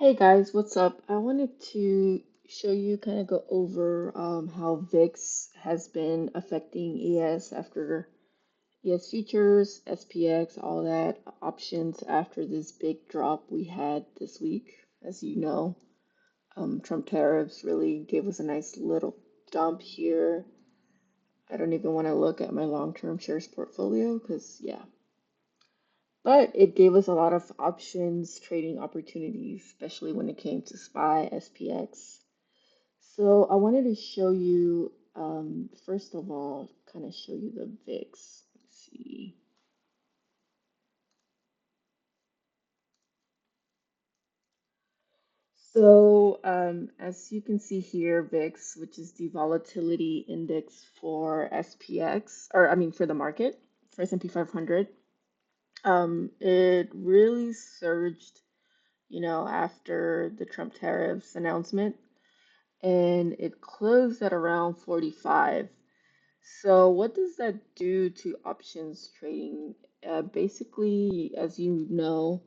Hey guys, what's up? I wanted to show you, kind of go over how VIX has been affecting ES after ES futures, SPX, all that options after this big drop we had this week. As you know, Trump tariffs really gave us a nice little dump here. I don't even want to look at my long-term shares portfolio because, yeah. But it gave us a lot of options, trading opportunities, especially when it came to SPY, SPX. So I wanted to show you, first of all, kind of show you the VIX. Let's see. So as you can see here, VIX, which is the volatility index for SPX, or I mean for the market, for S&P 500, it really surged, after the Trump tariffs announcement, and it closed at around 45. So what does that do to options trading? Basically, as you know,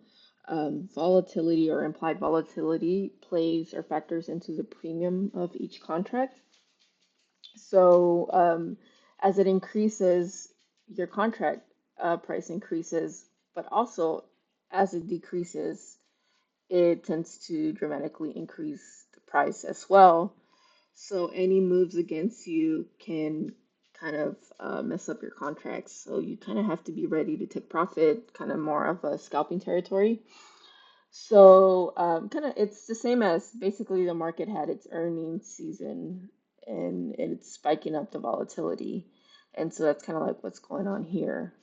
volatility or implied volatility plays or factors into the premium of each contract. So as it increases, your contract price increases, but also as it decreases, it tends to dramatically increase the price as well. So any moves against you can kind of mess up your contracts. So you kind of have to be ready to take profit, kind of more of a scalping territory. So kind of it's the same as basically the market had its earnings season and it's spiking up the volatility. And so that's kind of like what's going on here.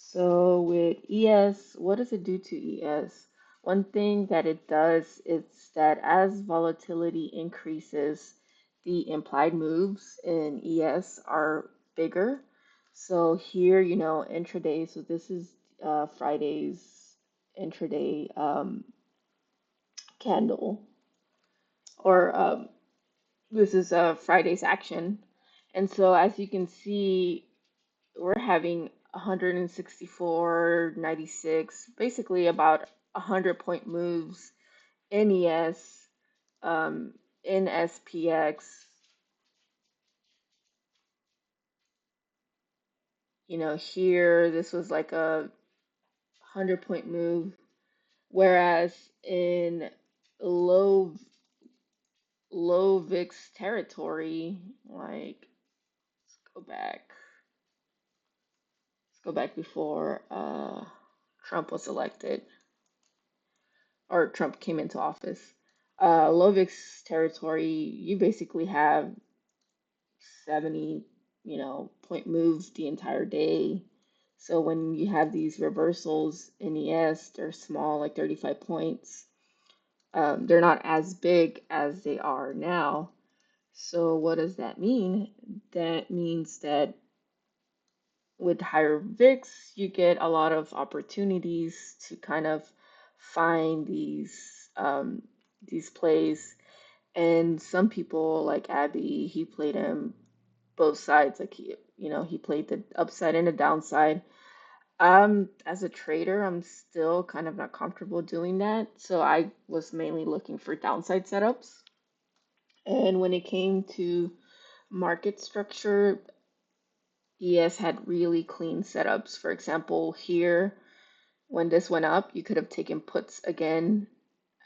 So with ES, what does it do to ES? One thing that it does is that as volatility increases, the implied moves in ES are bigger. So here, intraday. So this is Friday's intraday candle, or this is Friday's action. And so as you can see, we're having 164.96, basically about 100 point moves in ES, in SPX. Here this was like a 100 point move, whereas in low low VIX territory, like go back, let's go back before Trump was elected or Trump came into office. Low VIX territory, you basically have 70, point moves the entire day. So when you have these reversals in ES, they're small, like 35 points. They're not as big as they are now. So what does that mean? That means that with higher VIX, you get a lot of opportunities to kind of find these plays. And some people like Abby, he played them both sides. Like he played the upside and the downside. As a trader, I'm still kind of not comfortable doing that. So I was mainly looking for downside setups. And when it came to market structure, ES had really clean setups. For example, here, when this went up, you could have taken puts again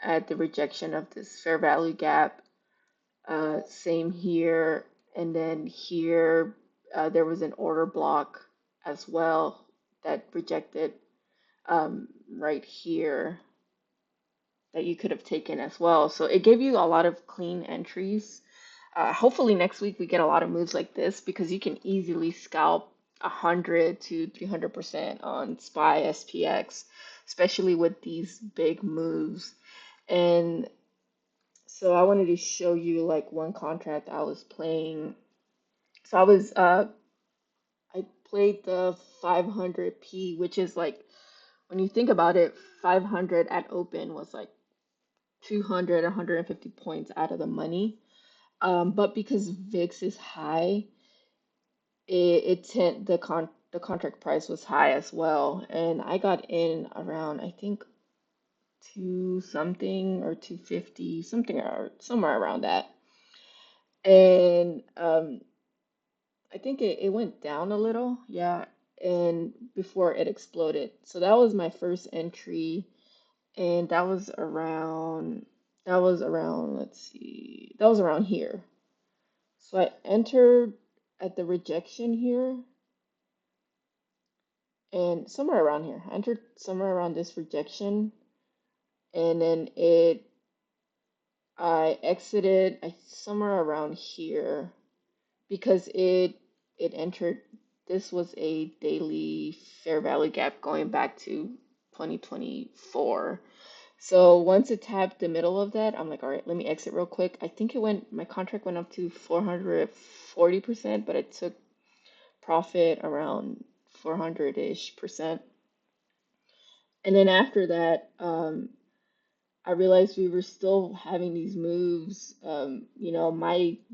at the rejection of this fair value gap. Same here. And then here, there was an order block as well that rejected right here that you could have taken as well. So it gave you a lot of clean entries. Hopefully next week we get a lot of moves like this because you can easily scalp 100 to 300% on SPY SPX, especially with these big moves. And so I wanted to show you like one contract I was playing. So I played the 500p, which is like when you think about it, 500 at open was like 200, 150 points out of the money. But because VIX is high, the contract price was high as well, and I got in around I think 2 something or 250, something or somewhere around that. And I think it went down a little, yeah, and before it exploded. So that was my first entry, and that was around, let's see, that was around here. So I entered at the rejection here and somewhere around here. I entered somewhere around this rejection, and then I exited somewhere around here because it entered. This was a daily fair value gap going back to 2024. So once it tapped the middle of that, I'm like, all right, let me exit real quick. I think my contract went up to 440%, but it took profit around 400-ish percent. And then after that, I realized we were still having these moves,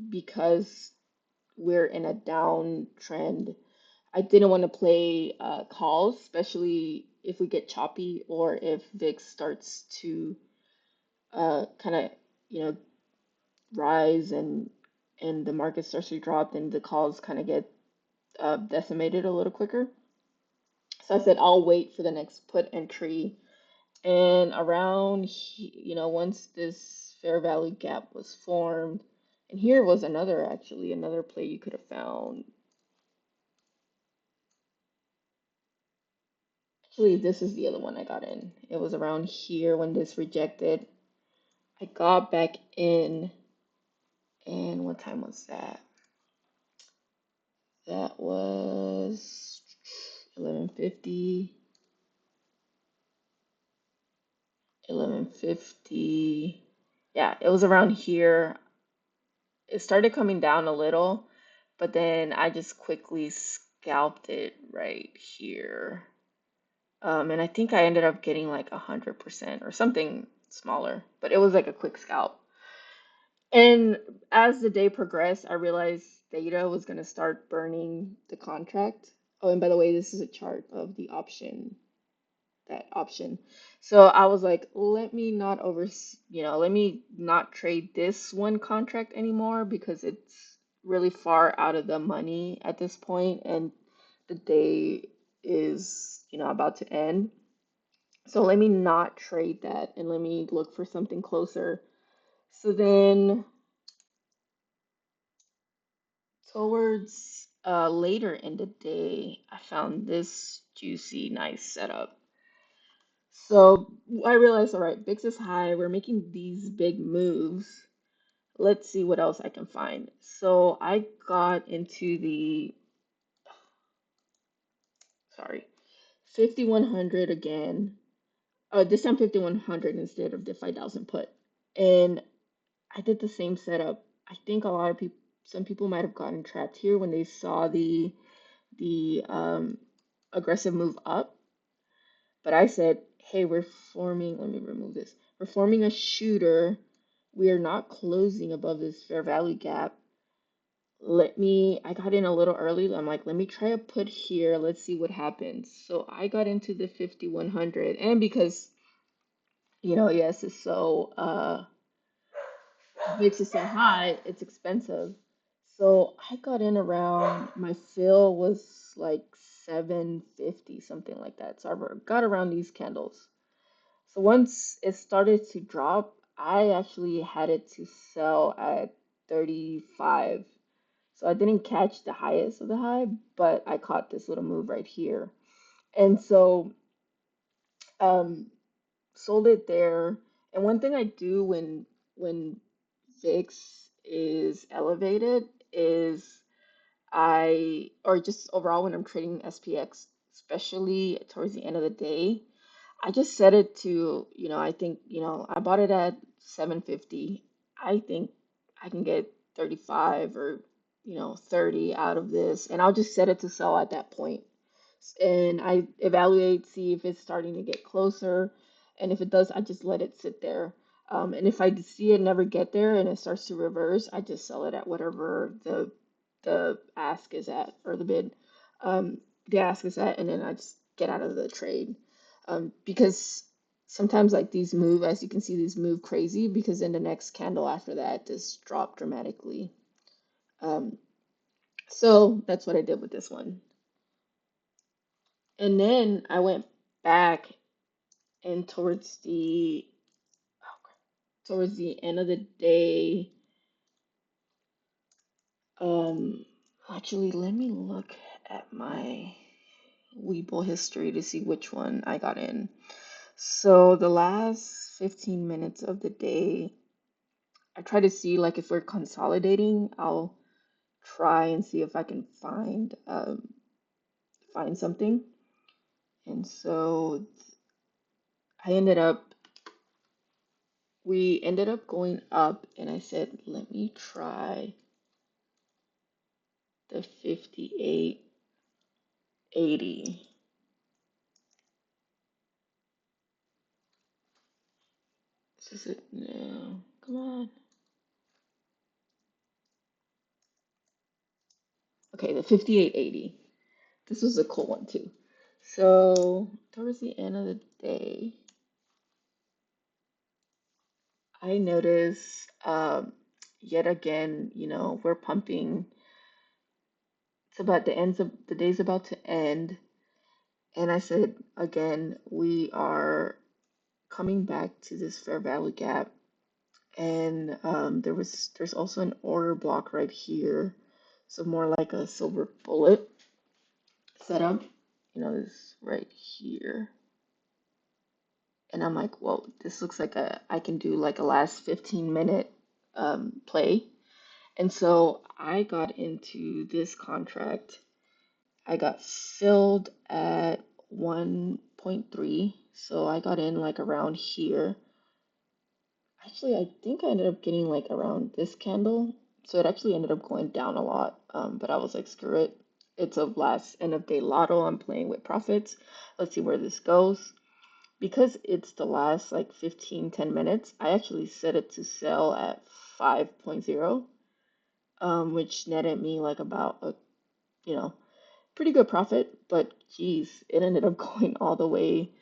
because we're in a downtrend. I didn't want to play calls, especially if we get choppy or if VIX starts to kind of, you know, rise and the market starts to drop, then the calls kind of get decimated a little quicker. So I said I'll wait for the next put entry. And once this fair value gap was formed, and here was another play you could have found. Actually, this is the other one I got in. It was around here when this rejected. I got back in, and what time was that? That was 11:50, 11:50. Yeah, it was around here. It started coming down a little, but then I just quickly scalped it right here. And I think I ended up getting like 100% or something smaller, but it was like a quick scalp. And as the day progressed, I realized Theta was going to start burning the contract. Oh, and by the way, this is a chart of the option, that option. So I was like, let me not trade this one contract anymore because it's really far out of the money at this point, and the day is, about to end. So let me not trade that and let me look for something closer. So then towards later in the day, I found this juicy, nice setup. So I realized, all right, VIX is high. We're making these big moves. Let's see what else I can find. So I got into sorry, 5100 again. This time 5100 instead of the 5000 put. And I did the same setup. I think a lot of people, some people might have gotten trapped here when they saw the aggressive move up. But I said, hey, let me remove this. We're forming a shooter. We are not closing above this fair value gap. I got in a little early. I'm like, let me try a put here. Let's see what happens. So I got into the 5100. And because, yes, it's so, VIX is so high, it's expensive. So I got in around, my fill was like 750, something like that. So I got around these candles. So once it started to drop, I actually had it to sell at 35. So I didn't catch the highest of the high, but I caught this little move right here. And so um sold it there. And one thing I do when VIX is elevated is or just overall when I'm trading SPX, especially towards the end of the day, I just set it to, I think, I bought it at 750. I think I can get 35 or, 30 out of this, and I'll just set it to sell at that point. And I evaluate, see if it's starting to get closer, and if it does, I just let it sit there. And if I see it never get there and it starts to reverse, I just sell it at whatever the ask is at, or the bid, the ask is at, and then I just get out of the trade. Because sometimes like these move, as you can see, these move crazy because then the next candle after that just dropped dramatically. Um, so that's what I did with this one. And then I went back and towards the end of the day, um, actually, let me look at my Webull history to see which one I got in. So the last 15 minutes of the day, I try to see like if we're consolidating, I'll try and see if I can find something. And so I ended up we ended up going up, and I said, let me try the 58.80. Is it? No, come on. Okay, the 58.80. This was a cool one too. So towards the end of the day, I noticed yet again, we're pumping. It's about the day's about to end, and I said again, we are coming back to this fair value gap, and there's also an order block right here, so more like a silver bullet setup, this right here. And I'm like, whoa, this looks like I can do like a last 15-minute play. And so I got into this contract. I got filled at 1.3. So I got in like around here. Actually, I think I ended up getting like around this candle. So it actually ended up going down a lot. But I was like, screw it. It's a last end of day lotto. I'm playing with profits. Let's see where this goes. Because it's the last like 10 minutes, I actually set it to sell at 5.0, which netted me like about a, you know, pretty good profit. But geez, it ended up going all the way.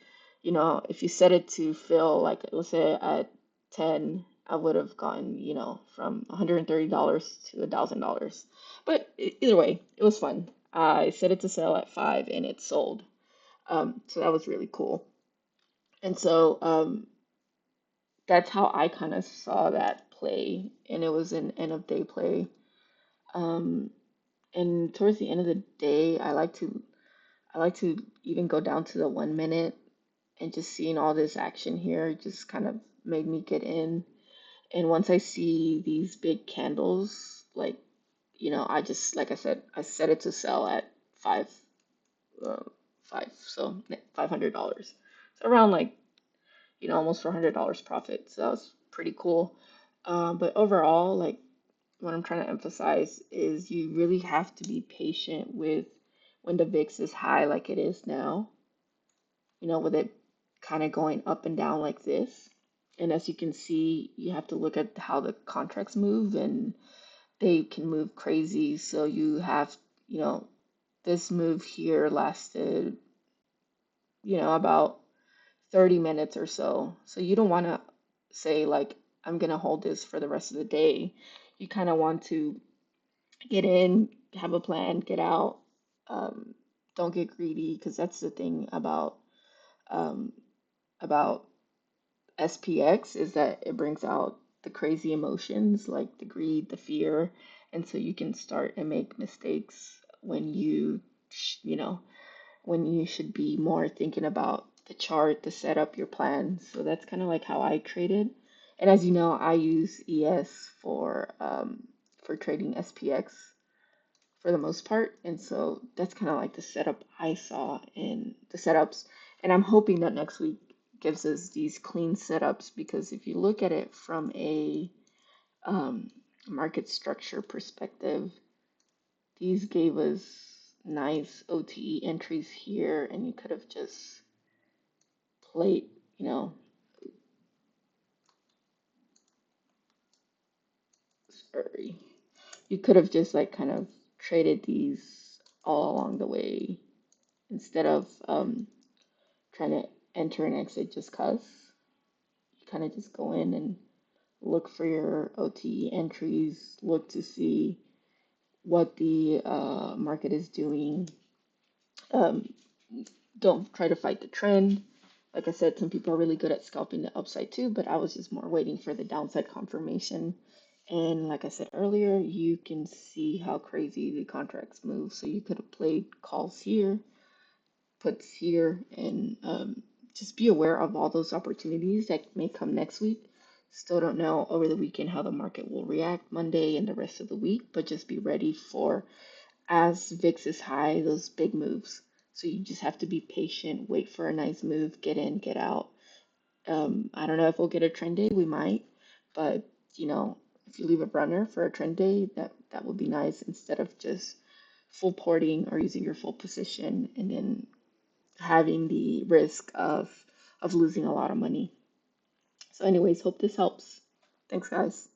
If you set it to fill, like let's say at 10, I would have gotten, from $130 to $1,000. But either way, it was fun. I set it to sell at 5 and it sold. So that was really cool. And so that's how I kind of saw that play, and it was an end of day play. Um, and towards the end of the day, I like to even go down to the 1 minute, and just seeing all this action here just kind of made me get in. And once I see these big candles, I just like I said, I set it to sell at five, uh, so $500, so around like almost $400 profit. So that was pretty cool. But overall, like what I'm trying to emphasize is you really have to be patient with when the VIX is high like it is now, with it kind of going up and down like this. And as you can see, you have to look at how the contracts move, and they can move crazy. So you have, you know, this move here lasted, about 30 minutes or so. So you don't want to say, like, I'm going to hold this for the rest of the day. You kind of want to get in, have a plan, get out. Um, don't get greedy, because that's the thing um, about SPX, is that it brings out the crazy emotions like the greed, the fear, and so you can start and make mistakes when you know, when you should be more thinking about the chart, the setup, your plan. So that's kind of like how I traded. And as you know, I use ES for trading SPX for the most part. And so that's kind of like the setup I saw in the setups. And I'm hoping that next week gives us these clean setups, because if you look at it from a um, market structure perspective, these gave us nice OTE entries here, and you could have just played, you know, sorry, you could have just like kind of traded these all along the way, instead of trying to enter and exit just cause. You kind of just go in and look for your OTE entries, look to see what the market is doing. Um, don't try to fight the trend. Like I said, some people are really good at scalping the upside too, but I was just more waiting for the downside confirmation. And like I said earlier, you can see how crazy the contracts move. So you could have played calls here, puts here, and just be aware of all those opportunities that may come next week. Still don't know over the weekend how the market will react Monday and the rest of the week, but just be ready for, as VIX is high, those big moves. So you just have to be patient, wait for a nice move, get in, get out. I don't know if we'll get a trend day, we might, but if you leave a runner for a trend day, that would be nice instead of just full porting or using your full position and then having the risk of losing a lot of money. So anyways, hope this helps. Thanks, guys.